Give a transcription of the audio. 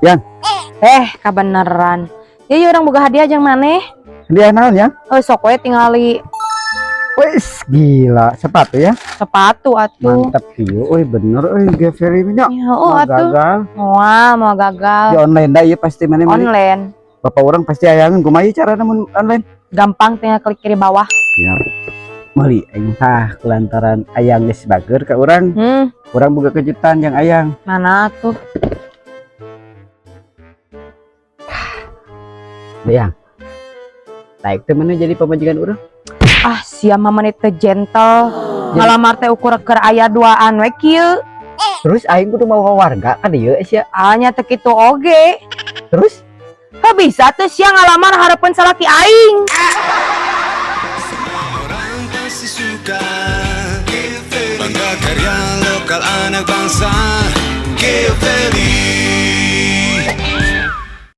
Yang Kabeneran. Ya orang boga hadiah jeung maneh. dia naon ya? Sok we tingali Wes gila, sepatu ya. sepatu atuh. Mantap kieu. Bener Geveri nya. Ya, atuh. Gagal. Mau gagal. Di online dah ieu pasti mana mana. Online. Bapak orang pasti ayangan kumaha cara namun online. Gampang tinggal klik kiri bawah. Ya. Meuli aing tah kulantaran ayang geus bager ka urang. Urang boga kejutan yang ayang. Mana tuh? Ayang. Taek teh mana jadi pamajikan urang? Sia mama teh gentle. Ngalamar teh ukur keur aya duaan we kieu. Terus aing kudu mau warga ka dieu sia. Nya teh kitu oge. Terus Bisa teh sia ngalamar harapan salaki aing. Orang pasti suka bangga karya lokal anak bangsa. Geveli.